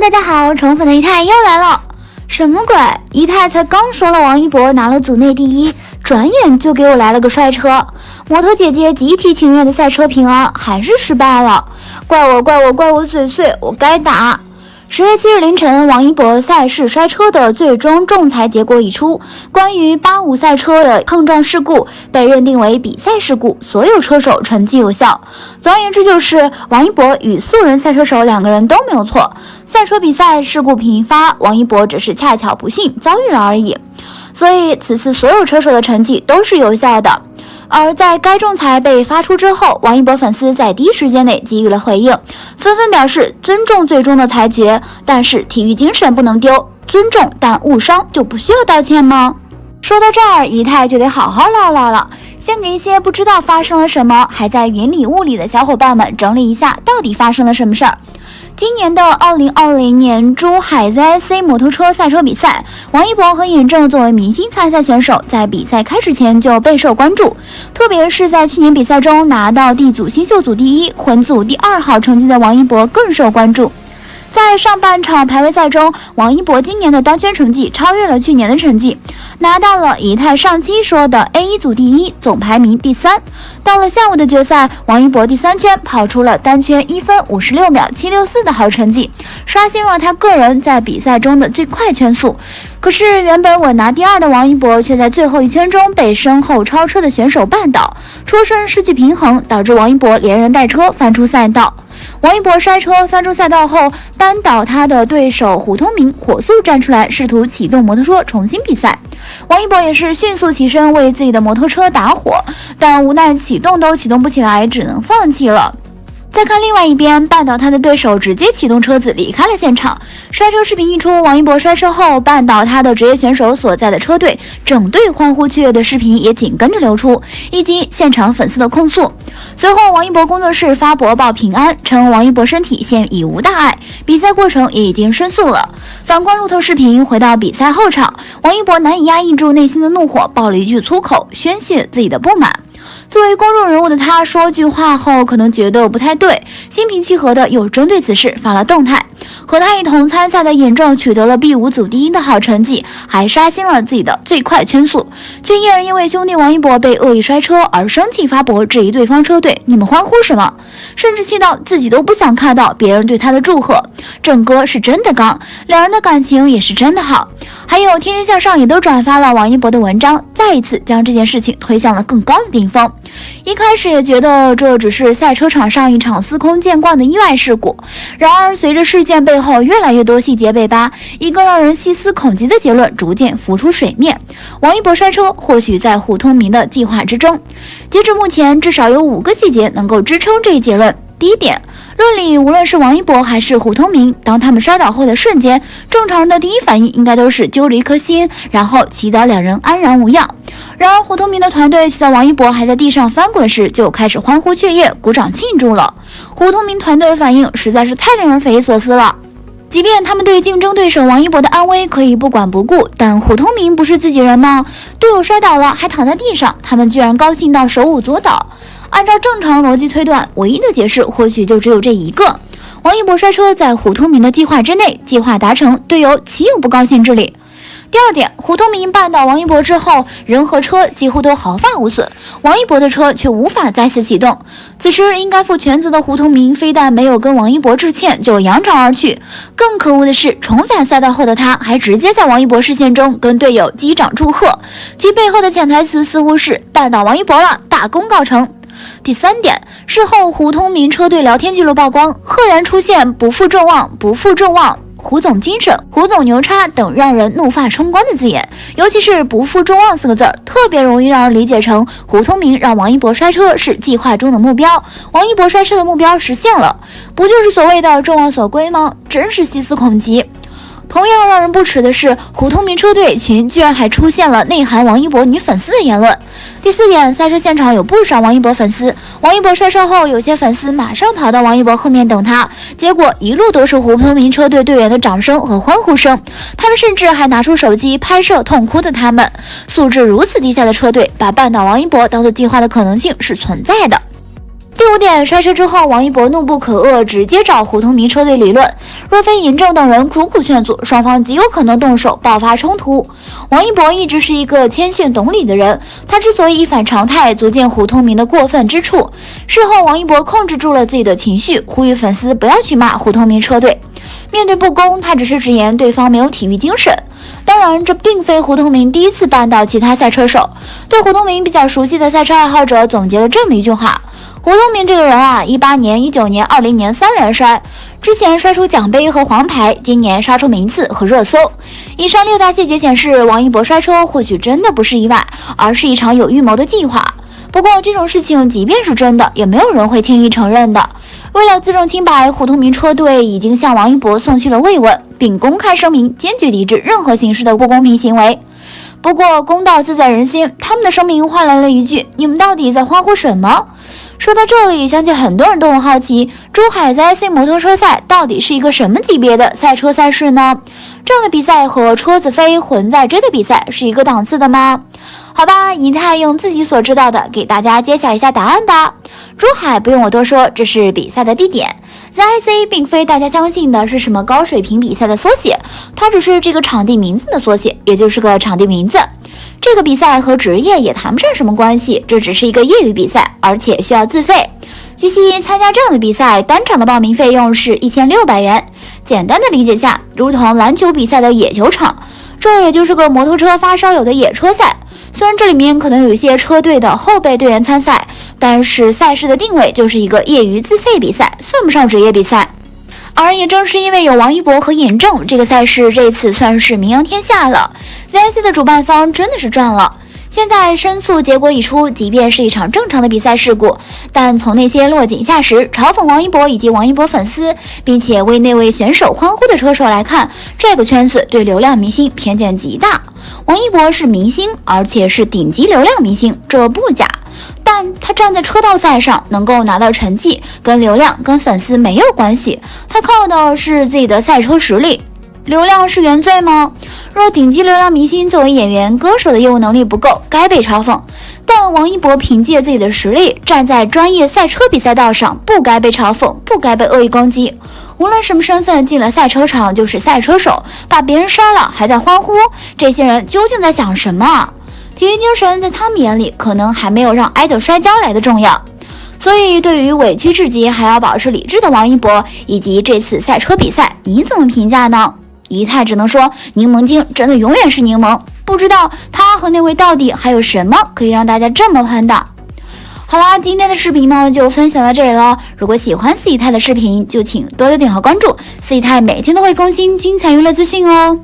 大家好，宠粉的一泰又来了。什么鬼？一泰才刚说了王一博拿了组内第一，转眼就给我来了个摔车。摩托姐姐集体情愿的赛车平安，还是失败了。怪我嘴碎，我该打。10月7日凌晨，王一博赛事摔车的最终仲裁结果已出，关于85赛车的碰撞事故被认定为比赛事故，所有车手成绩有效。总而言之，就是王一博与素人赛车手两个人都没有错，赛车比赛事故频发，王一博只是恰巧不幸遭遇了而已。所以此次所有车手的成绩都是有效的。而在该仲裁被发出之后，王一博粉丝在第一时间内给予了回应，纷纷表示尊重最终的裁决，但是体育精神不能丢，尊重但误伤就不需要道歉吗？说到这儿，一泰就得好好唠唠了，先给一些不知道发生了什么，还在云里雾里的小伙伴们整理一下到底发生了什么事儿。今年的2020年珠海 ZIC 摩托车赛车比赛，王一博和尹正作为明星参赛选手，在比赛开始前就备受关注，特别是在去年比赛中拿到D组新秀组第一、混组第2号成绩的王一博更受关注。在上半场排位赛中，王一博今年的单圈成绩超越了去年的成绩，拿到了一泰上期说的 A1 组第一，总排名第3。到了下午的决赛，王一博第3圈跑出了单圈1分56秒764的好成绩，刷新了他个人在比赛中的最快圈速。可是原本稳拿第2的王一博却在最后一圈中被身后超车的选手绊倒，车身失去平衡，导致王一博连人带车翻出赛道。王一博摔车翻出赛道后，扳倒他的对手胡通明火速站出来，试图启动摩托车重新比赛。王一博也是迅速起身为自己的摩托车打火，但无奈启动都启动不起来，只能放弃了。再看另外一边，绊倒他的对手直接启动车子离开了现场。摔车视频一出，王一博摔车后绊倒他的职业选手所在的车队，整队欢呼雀跃的视频也紧跟着流出，以及现场粉丝的控诉。随后王一博工作室发博报平安，称王一博身体现已无大碍，比赛过程也已经申诉了。反观路透视频，回到比赛后场，王一博难以压抑住内心的怒火，爆了一句粗口，宣泄自己的不满。作为公众人物的他，说句话后可能觉得不太对，心平气和的又针对此事发了动态。和他一同参赛的尹正取得了 B5 组第一的好成绩，还刷新了自己的最快圈速，却依然因为兄弟王一博被恶意摔车而生气发博质疑对方车队，你们欢呼什么？甚至气到自己都不想看到别人对他的祝贺。郑哥是真的刚，两人的感情也是真的好。还有天天向上也都转发了王一博的文章，再一次将这件事情推向了更高的顶峰。一开始也觉得这只是赛车场上一场司空见惯的意外事故，然而随着事件背后越来越多细节被扒，一个让人细思恐极的结论逐渐浮出水面：王一博摔车或许在胡通明的计划之中。截至目前，至少有5个细节能够支撑这一结论。第一点，论理无论是王一博还是胡通明，当他们摔倒后的瞬间，正常人的第一反应应该都是揪着一颗心，然后祈祷两人安然无恙。然而胡通明的团队却在王一博还在地上翻滚时就开始欢呼雀跃，鼓掌庆祝了。胡通明团队的反应实在是太令人匪夷所思了。即便他们对竞争对手王一博的安危可以不管不顾，但胡通明不是自己人吗？队友摔倒了还躺在地上，他们居然高兴到手舞足蹈。按照正常逻辑推断，唯一的解释或许就只有这一个：王一博摔车在胡通明的计划之内，计划达成，队友岂有不高兴之理？第二点，胡通明绊倒王一博之后，人和车几乎都毫发无损，王一博的车却无法再次启动。此时应该负全责的胡通明非但没有跟王一博致歉，就扬长而去。更可恶的是，重返赛道后的他还直接在王一博视线中跟队友击掌祝贺，其背后的潜台词似乎是绊倒王一博了，大功告成。第三点，事后胡通明车队聊天记录曝光，赫然出现不负众望、不负众望、胡总精神、胡总牛叉等让人怒发冲冠的字眼，尤其是不负众望4个字，特别容易让人理解成胡通明让王一博摔车是计划中的目标，王一博摔车的目标实现了，不就是所谓的众望所归吗？真是细思恐极。同样让人不齿的是，胡通明车队群居然还出现了内涵王一博女粉丝的言论。第4点，赛车现场有不少王一博粉丝，王一博摔车后，有些粉丝马上跑到王一博后面等他，结果一路都是胡通明车队队员的掌声和欢呼声，他们甚至还拿出手机拍摄痛哭的他们。素质如此低下的车队，把绊倒王一博当做计划的可能性是存在的。第5点，摔车之后，王一博怒不可遏，直接找胡通明车队理论。若非尹正等人苦苦劝阻，双方极有可能动手爆发冲突。王一博一直是一个谦逊懂礼的人，他之所以一反常态，足见胡通明的过分之处。事后，王一博控制住了自己的情绪，呼吁粉丝不要去骂胡通明车队。面对不公，他只是直言对方没有体育精神。当然，这并非胡通明第一次绊倒其他赛车手。对胡通明比较熟悉的赛车爱好者总结了这么一句话：胡通明这个人啊，18年、19年、20年3连摔，之前摔出奖杯和黄牌，今年刷出名次和热搜。以上6大细节显示，王一博摔车或许真的不是意外，而是一场有预谋的计划。不过这种事情即便是真的，也没有人会轻易承认的。为了自证清白，胡通明车队已经向王一博送去了慰问，并公开声明坚决抵制任何形式的不公平行为。不过公道自在人心，他们的声明换来了一句：你们到底在欢呼什么？说到这里，相信很多人都很好奇，珠海 ZIC 摩托车赛到底是一个什么级别的赛车赛事呢？这样的比赛和车子飞魂在追的比赛是一个档次的吗？好吧，银泰用自己所知道的给大家揭晓一下答案吧。珠海不用我多说，这是比赛的地点。ZIC 并非大家相信的是什么高水平比赛的缩写，它只是这个场地名字的缩写，也就是个场地名字。这个比赛和职业也谈不上什么关系，这只是一个业余比赛，而且需要自费。据悉，参加这样的比赛，单场的报名费用是1600元。简单的理解下，如同篮球比赛的野球场，这也就是个摩托车发烧友的野车赛。虽然这里面可能有一些车队的后备队员参赛，但是赛事的定位就是一个业余自费比赛，算不上职业比赛。而也正是因为有王一博和尹正，这个赛事这次算是名扬天下了。ZIC 的主办方真的是赚了。现在申诉结果已出，即便是一场正常的比赛事故，但从那些落井下石、嘲讽王一博以及王一博粉丝，并且为那位选手欢呼的车手来看，这个圈子对流量明星偏见极大。王一博是明星，而且是顶级流量明星，这不假。但他站在车道赛上能够拿到成绩，跟流量跟粉丝没有关系，他靠的是自己的赛车实力。流量是原罪吗？若顶级流量明星作为演员、歌手的业务能力不够，该被嘲讽；但王一博凭借自己的实力，站在专业赛车比赛道上，不该被嘲讽，不该被恶意攻击。无论什么身份进了赛车场就是赛车手，把别人摔了还在欢呼，这些人究竟在想什么啊？体育精神在他们眼里可能还没有让挨着摔跤来的重要。所以对于委屈至极还要保持理智的王一博以及这次赛车比赛，你怎么评价呢？一泰只能说，柠檬精真的永远是柠檬，不知道他和那位到底还有什么可以让大家这么喷的。好啦，今天的视频呢就分享到这里了。如果喜欢四姨太的视频，就请多多点和关注，四姨太每天都会更新精彩娱乐资讯哦。